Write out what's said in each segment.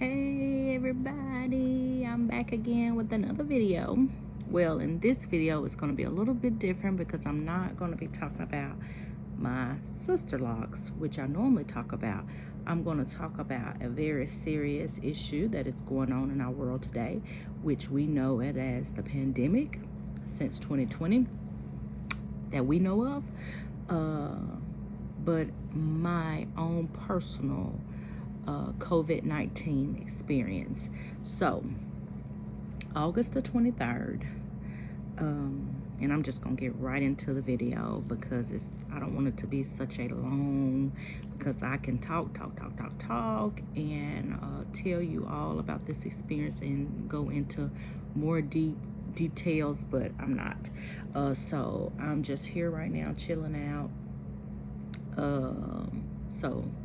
Hey everybody, I'm back again with another video. Well, in this video it's going to be a little bit different because I'm not going to be talking about my sister locks, which I normally talk about. I'm going to talk about a very serious issue that is going on in our world today, which we know it as the pandemic since 2020 that we know of. But my own personal COVID-19 experience. So, August the 23rd, and I'm just gonna get right into the video because I don't want it to be such a long, because I can talk and tell you all about this experience and go into more deep details, but I'm not. So I'm just here right now chilling out.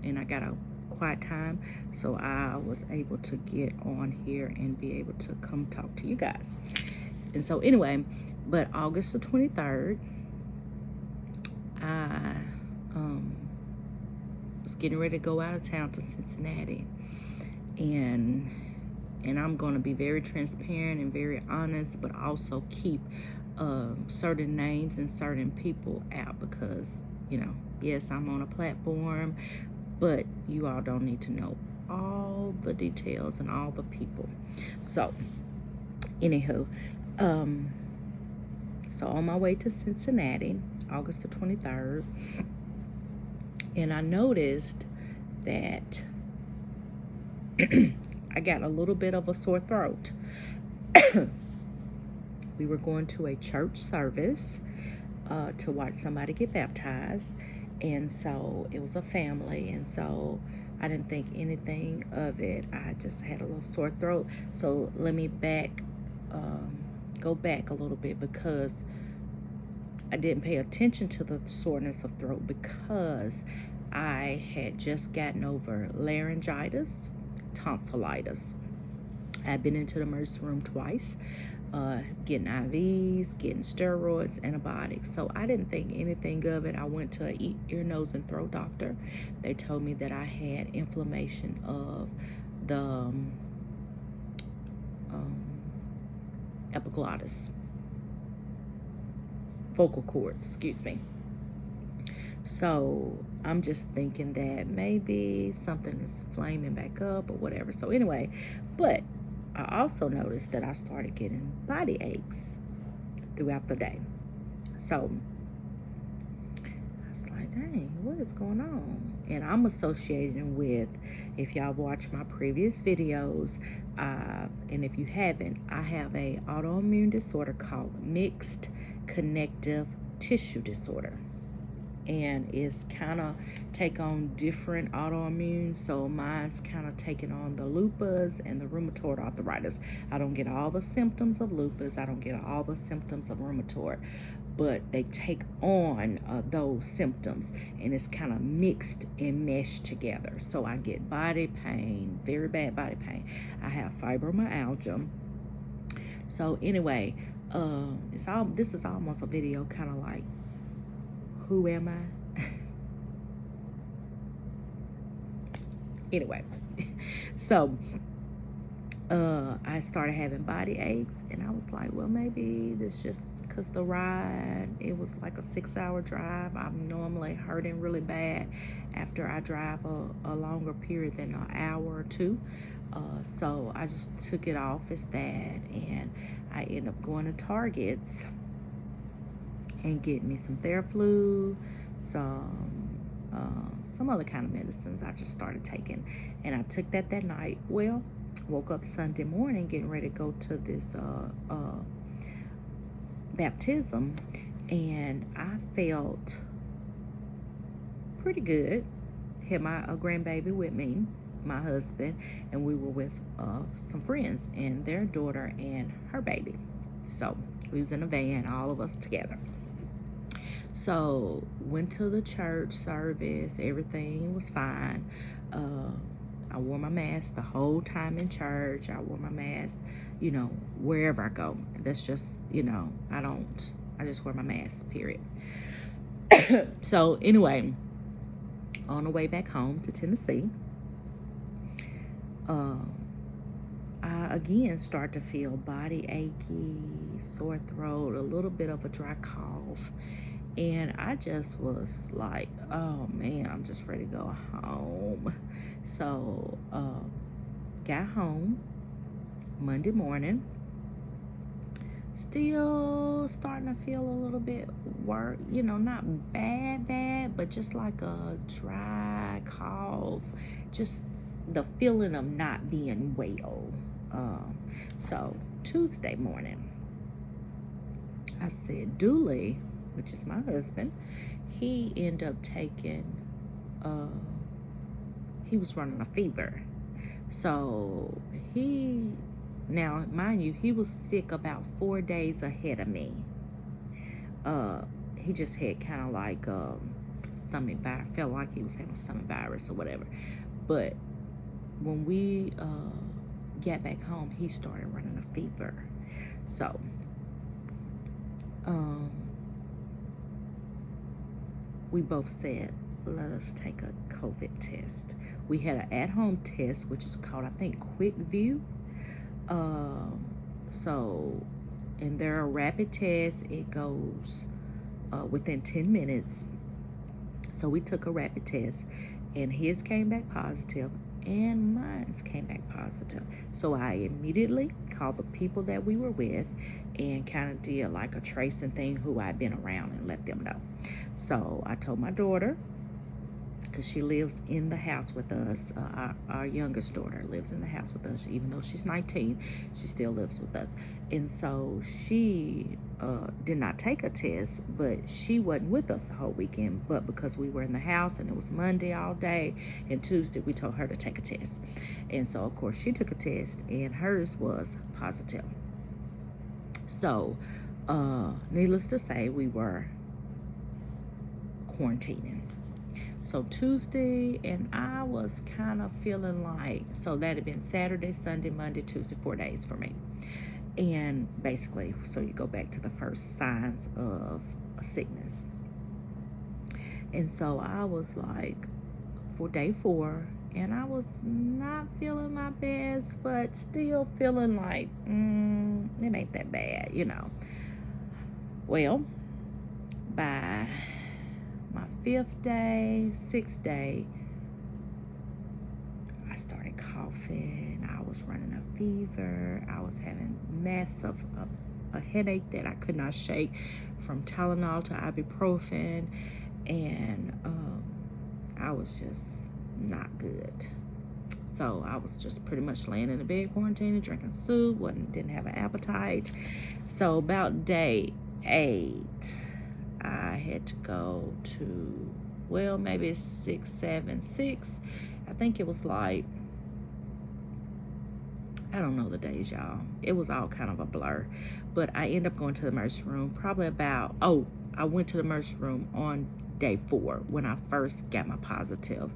And I got a quiet time, so I was able to get on here and be able to come talk to you guys. And so anyway, but August the 23rd, I was getting ready to go out of town to Cincinnati, and I'm going to be very transparent and very honest, but also keep certain names and certain people out because, you know, yes, I'm on a platform, but you all don't need to know all the details and all the people. So, anywho, so on my way to Cincinnati, August the 23rd, and I noticed that I got a little bit of a sore throat. We were going to a church service to watch somebody get baptized, and so it was a family, and so I didn't think anything of it. I just had a little sore throat. So let me go back a little bit, because I didn't pay attention to the soreness of throat because I had just gotten over laryngitis, tonsillitis. I've been into the emergency room twice, getting IVs, getting steroids, antibiotics. So I didn't think anything of it. I went to an ear, nose, and throat doctor. They told me that I had inflammation of the epiglottis, vocal cords, excuse me. So I'm just thinking that maybe something is flaming back up or whatever. So anyway, but I also noticed that I started getting body aches throughout the day. So I was like, dang, what is going on? And I'm associating with, if y'all watched my previous videos, and if you haven't, I have a autoimmune disorder called mixed connective tissue disorder. And it's kind of take on different autoimmune. So mine's kind of taking on the lupus and the rheumatoid arthritis. I don't get all the symptoms of lupus. I don't get all the symptoms of rheumatoid, but they take on those symptoms, and it's kind of mixed and meshed together. So I get body pain, very bad body pain. I have fibromyalgia. So anyway, this is almost a video kind of like, who am I? Anyway, so I started having body aches, and I was like, well, maybe this just because the ride, it was like a 6-hour drive. I'm normally hurting really bad after I drive a longer period than an hour or two. So I just took it off as that, and I ended up going to Target's and getting me some Theraflu, some other kind of medicines I just started taking. And I took that night. Well, woke up Sunday morning getting ready to go to this baptism, and I felt pretty good. Had my grandbaby with me, my husband, and we were with some friends and their daughter and her baby. So we was in a van, all of us together. So went to the church service. Everything was fine. I wore my mask the whole time in church. I wore my mask, you know, wherever I go. That's just, you know, I just wear my mask, period. So anyway, on the way back home to Tennessee, I again start to feel body achy, sore throat, a little bit of a dry cough. And I just was like, oh man, I'm just ready to go home. So, got home Monday morning. Still starting to feel a little bit worse, not bad, but just like a dry cough, just the feeling of not being well. So Tuesday morning, I said, Dooley, which is my husband, he ended up taking, he was running a fever. So now mind you, he was sick about 4 days ahead of me. He just had kind of like stomach virus, felt like he was having stomach virus or whatever. But when we got back home, he started running a fever. So we both said, let us take a COVID test. We had an at-home test, which is called, I think, QuickVue. And they're a rapid test. It goes within 10 minutes. So we took a rapid test, and his came back positive, and mine came back positive. So I immediately called the people that we were with and kind of did like a tracing thing, who I'd been around, and let them know. So I told my daughter, because she lives in the house with us. Our youngest daughter lives in the house with us. Even though she's 19, she still lives with us. And so she did not take a test, but she wasn't with us the whole weekend. But because we were in the house and it was Monday all day, and Tuesday we told her to take a test. And so, of course, she took a test, and hers was positive. So, needless to say, we were quarantining. So Tuesday, and I was kind of feeling like, so that had been Saturday, Sunday, Monday, Tuesday, 4 days for me. And basically, so you go back to the first signs of a sickness. And so I was like, for day 4, and I was not feeling my best, but still feeling like, it ain't that bad, Well, by my 5th day, 6th day, I started coughing. I was running a fever. I was having massive a headache that I could not shake, from Tylenol to ibuprofen, and I was just not good. So I was just pretty much laying in the bed, quarantining, drinking soup, didn't have an appetite. So about day 8, I had to go to, maybe 6, 7, 6. I think it was like, I don't know the days, y'all. It was all kind of a blur. But I ended up going to the emergency room probably I went to the emergency room on day 4 when I first got my positive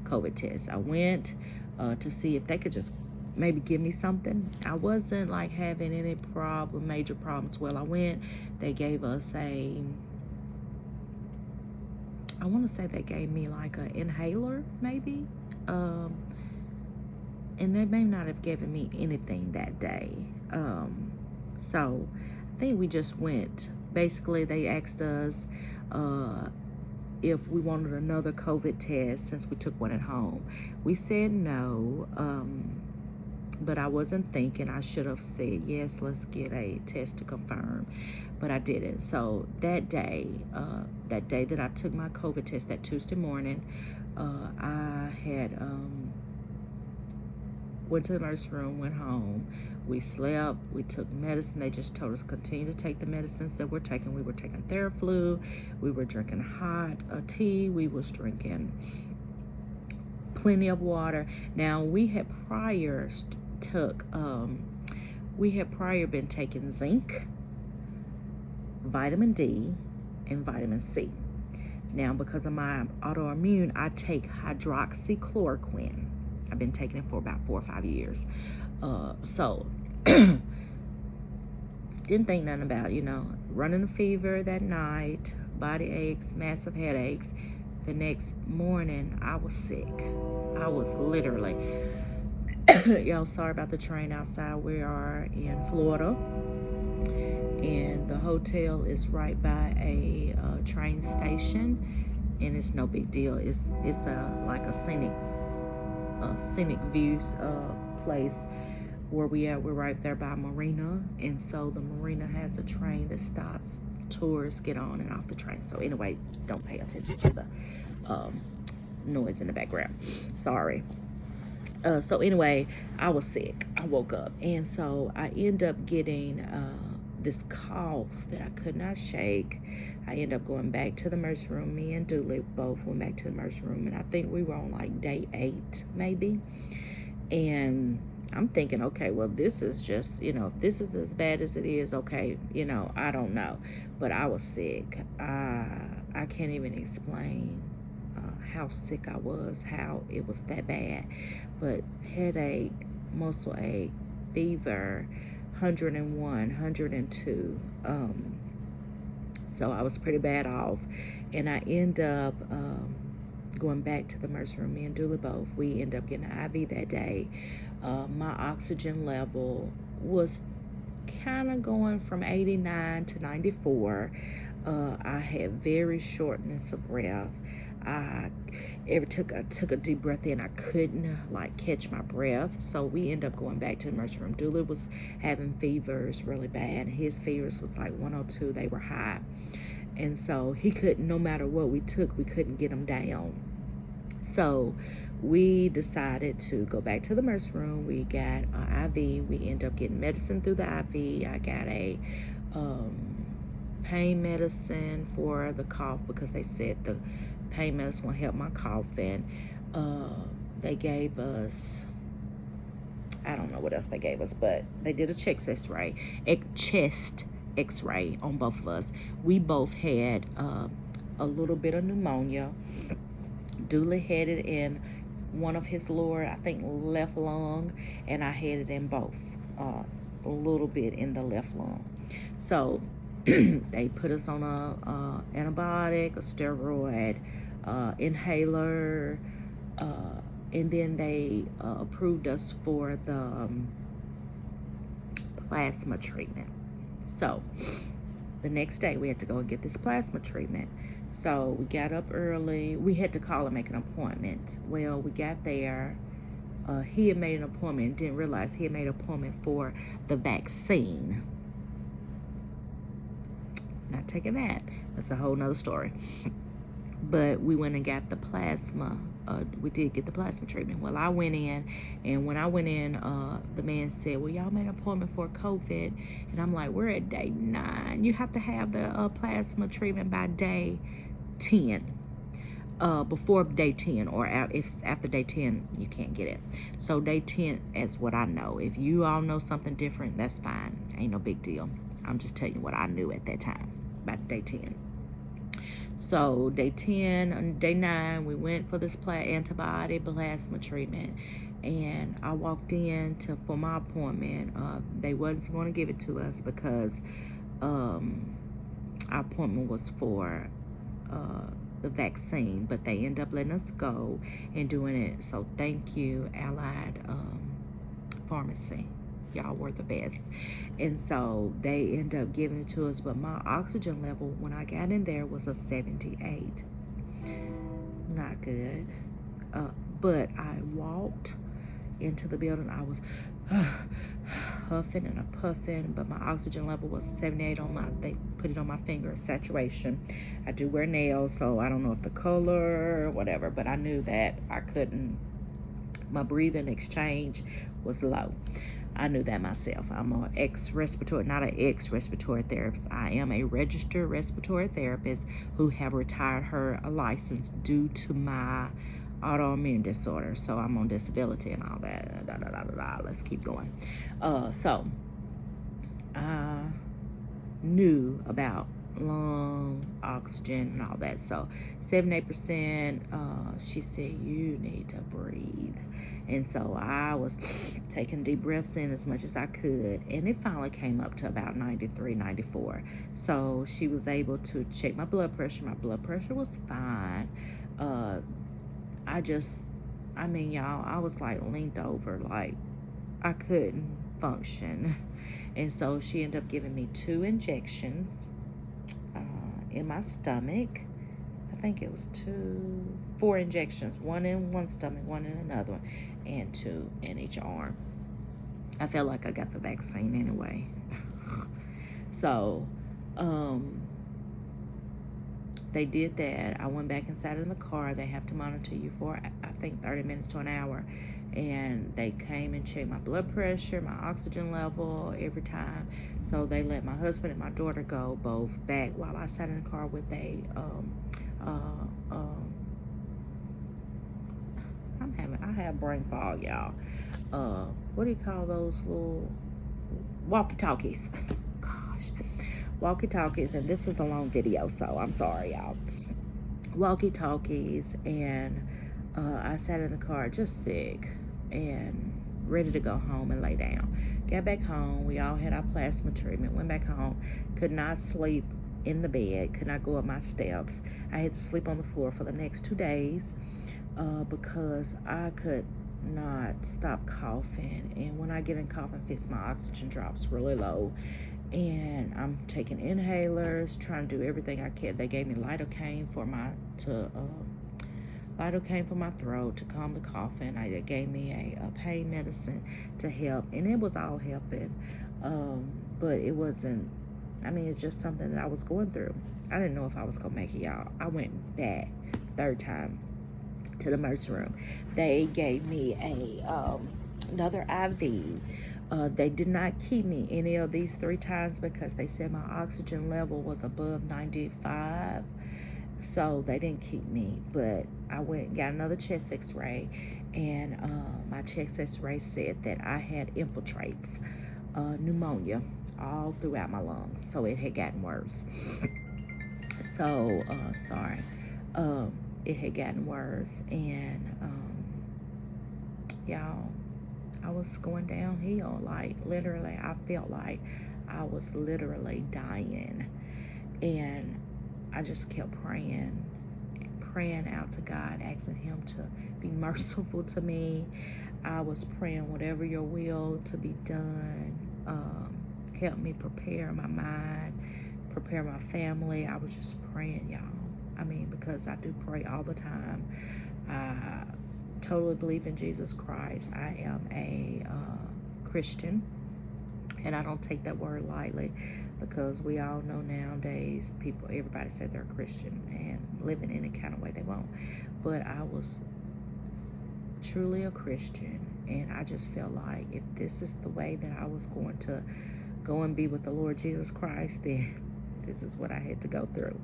COVID test. I went to see if they could just maybe give me something. I wasn't like having any major problems. Well, I went, they gave us I want to say they gave me like an inhaler, maybe. And they may not have given me anything that day. So I think we just went. Basically, they asked us if we wanted another COVID test since we took one at home. We said no, but I wasn't thinking. I should have said, yes, let's get a test to confirm, but I didn't. So that day that I took my COVID test, that Tuesday morning, I had went to the emergency room, went home. We slept. We took medicine. They just told us continue to take the medicines that we're taking. We were taking Theraflu. We were drinking hot tea. We was drinking plenty of water. Now, we had prior been taking zinc, vitamin D, and vitamin C. Now, because of my autoimmune, I take hydroxychloroquine. I've been taking it for about 4 or 5 years. So didn't think nothing about, running a fever that night, body aches, massive headaches. The next morning, I was sick. I was literally Y'all, sorry about the train outside. We are in Florida, and the hotel is right by a train station, and it's no big deal. It's a like a scenic views place where we at. We're right there by Marina, and so the Marina has a train that stops. Tourists get on and off the train. So anyway, don't pay attention to the noise in the background. Sorry. So anyway, I was sick. I woke up, and so I end up getting this cough that I could not shake. I end up going back to the emergency room. Me and Dooley both went back to the emergency room, and I think we were on like day 8, maybe. And I'm thinking, okay, well, this is just, if this is as bad as it is, okay, I don't know. But I was sick. I can't even explain how sick I was, how it was that bad. But headache, muscle ache, fever, 101, 102. So I was pretty bad off. And I end up going back to the emergency room. Me and Dooley both. We end up getting an IV that day. My oxygen level was kind of going from 89 to 94. I had very shortness of breath. I took a deep breath in. I couldn't catch my breath. So we end up going back to the emergency room. Dooley was having fevers really bad. His fevers was like 102. They were high. And so he couldn't, no matter what we took, we couldn't get him down. So we decided to go back to the emergency room. We got an IV. We end up getting medicine through the IV. I got a pain medicine for the cough because they said the pain medicine will help my coughing. They gave us, I don't know what else they gave us, but they did a chest x-ray on both of us. We both had a little bit of pneumonia. Dooley had it in one of his lower, I think, left lung, and I had it in both, a little bit in the left lung. So they put us on a antibiotic, a steroid, inhaler, and then they approved us for the plasma treatment. So the next day we had to go and get this plasma treatment. So we got up early. We had to call and make an appointment. Well, we got there. He had made an appointment and didn't realize he had made an appointment for the vaccine. Not taking that. That's a whole nother story. But we went and got the plasma. We did get the plasma treatment. Well, I went in, and when I went in, the man said, well, y'all made an appointment for COVID. And I'm like, we're at day 9. You have to have the plasma treatment by day 10. Before day 10, or if after day 10, you can't get it. So day 10 is what I know. If you all know something different, that's fine. Ain't no big deal. I'm just telling you what I knew at that time, about day 10. So day 10 and day 9, we went for this antibody plasma treatment, and I walked in for my appointment. They wasn't going to give it to us because our appointment was for the vaccine, but they end up letting us go and doing it. So thank you, Allied Pharmacy. Y'all were the best. And so they end up giving it to us, but my oxygen level when I got in there was a 78. Not good. But I walked into the building. I was huffing and a puffing, but my oxygen level was 78 they put it on my finger, saturation. I do wear nails, so I don't know if the color or whatever, but I knew that I couldn't, my breathing exchange was low. I knew that myself. I'm not an ex-respiratory therapist. I am a registered respiratory therapist who have retired her license due to my autoimmune disorder. So I'm on disability and all that. Let's keep going. So I knew about lung oxygen and all that. So 78%, she said, you need to breathe. And so I was taking deep breaths in as much as I could, and it finally came up to about 93, 94. So she was able to check my blood pressure. My blood pressure was fine. Y'all, I was like leaned over, like I couldn't function. And so she ended up giving me 2 injections in my stomach. I think it was 4 injections, 1 in one stomach, 1 in another one, and 2 in each arm. I felt like I got the vaccine anyway. So, they did that. I went back and sat in the car. They have to monitor you for, I think, 30 minutes to an hour. And they came and checked my blood pressure, my oxygen level every time. So they let my husband and my daughter go both back while I sat in the car with I have brain fog, y'all. What do you call those little walkie-talkies? Gosh. Walkie-talkies, and this is a long video, so I'm sorry, y'all. Walkie-talkies, and I sat in the car just sick and ready to go home and lay down. Got back home. We all had our plasma treatment. Went back home. Could not sleep in the bed. Could not go up my steps. I had to sleep on the floor for the next 2 days because I could not stop coughing. And when I get in coughing fits, my oxygen drops really low. And I'm taking inhalers, trying to do everything I can. They gave me lidocaine for my throat to calm the coughing. They gave me a pain medicine to help, and it was all helping. But it wasn't. I mean, it's just something that I was going through. I didn't know if I was gonna make it, y'all. I went back 3rd time to the emergency room. They gave me another IV. They did not keep me any of these 3 times because they said my oxygen level was above 95. So they didn't keep me, but I went and got another chest x-ray, and my chest x-ray said that I had infiltrates, pneumonia, all throughout my lungs. So it had gotten worse. So, sorry. It had gotten worse, and y'all, I was going downhill. Like, literally, I felt like I was literally dying. And I just kept praying out to God, asking him to be merciful to me. I was praying, whatever your will to be done. Help me prepare my mind, prepare my family. I was just praying, y'all. I mean, because I do pray all the time. I totally believe in Jesus Christ. I am a Christian, and I don't take that word lightly, because we all know nowadays everybody say they're a Christian and live in any kind of way they want. But I was truly a Christian, and I just felt like if this is the way that I was going to go and be with the Lord Jesus Christ, then this is what I had to go through.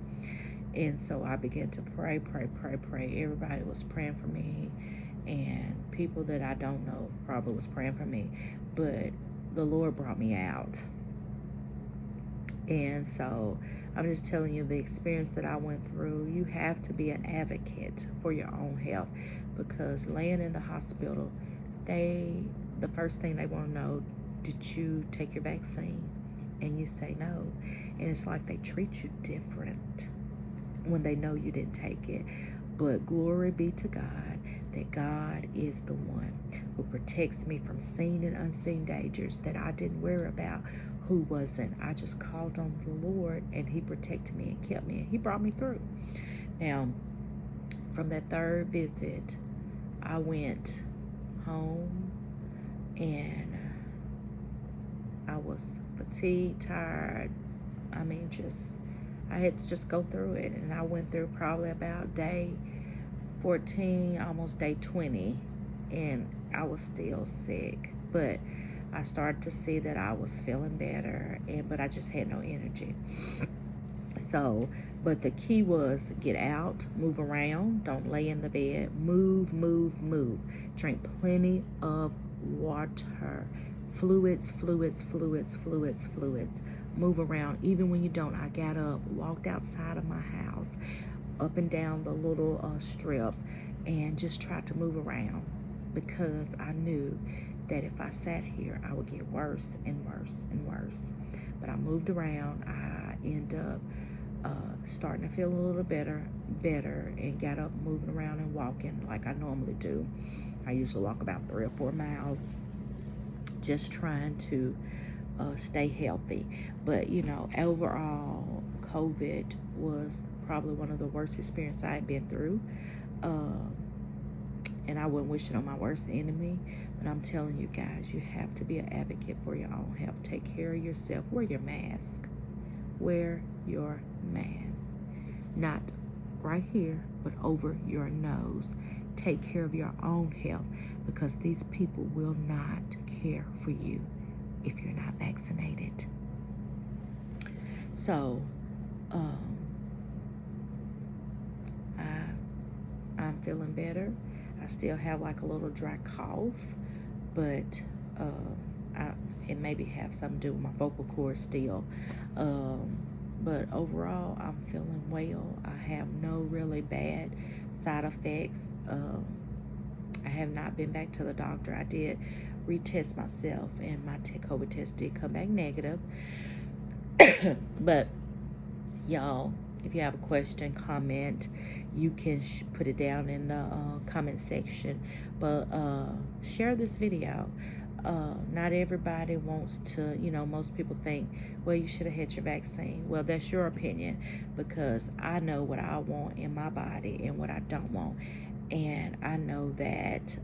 And so I began to pray. Everybody was praying for me, and people that I don't know probably was praying for me. But the Lord brought me out. And so I'm just telling you the experience that I went through. You have to be an advocate for your own health, because laying in the hospital, the first thing they want to know, did you take your vaccine? And you say no. And it's like they treat you different when they know you didn't take it. But glory be to God that God is the one who protects me from seen and unseen dangers that I didn't worry about. Who wasn't? I just called on the Lord, and he protected me and kept me, and he brought me through. Now, from that 3rd visit, I went home, and I was fatigued, tired. I mean, I had to just go through it. And I went through probably about day 14, almost day 20, and I was still sick. But I started to see that I was feeling better, but I just had no energy. So, but the key was get out, move around, don't lay in the bed, move. Drink plenty of water, fluids. Move around. Even when you don't, I got up, walked outside of my house, up and down the little strip, and just tried to move around, because I knew that if I sat here, I would get worse and worse. But I moved around. I ended up starting to feel a little better, and got up, moving around and walking like I normally do. I usually walk about 3 or 4 miles just trying to stay healthy. But you know, overall, COVID was probably one of the worst experiences I've been through. Um, and I wouldn't wish it on my worst enemy. But I'm telling you guys, you have to be an advocate for your own health. Take care of yourself. Wear your mask. Wear your mask. Not right here, but over your nose. Take care of your own health, because these people will not care for you if you're not vaccinated. So, I'm feeling better. I still have like a little dry cough, but it maybe have something to do with my vocal cords still. But overall, I'm feeling well. I have no really bad side effects. I have not been back to the doctor. I did retest myself, and my COVID test did come back negative. But y'all, if you have a question, comment, you can put it down in the comment section. But share this video. Not everybody wants to, you know, most people think, well, you should have had your vaccine. Well, that's your opinion, because I know what I want in my body and what I don't want. And I know that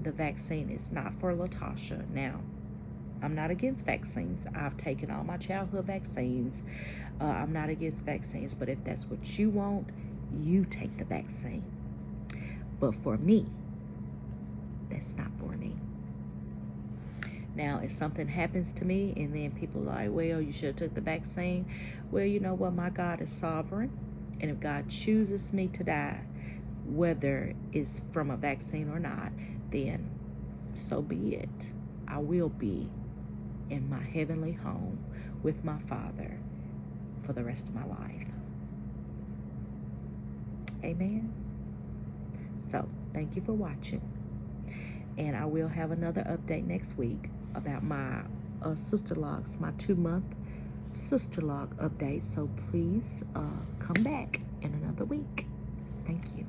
the vaccine is not for Latasha. Now, I'm not against vaccines. I've taken all my childhood vaccines. I'm not against vaccines, but if that's what you want, you take the vaccine. But for me, that's not for me. Now, if something happens to me and then people are like, well, you should have took the vaccine. Well, you know what? My God is sovereign. And if God chooses me to die, whether it's from a vaccine or not, then so be it. I will be in my heavenly home with my Father for the rest of my life. Amen. So, thank you for watching. And I will have another update next week about my Sisterlogs, my 2-month Sisterlog update. So please come back in another week. Thank you.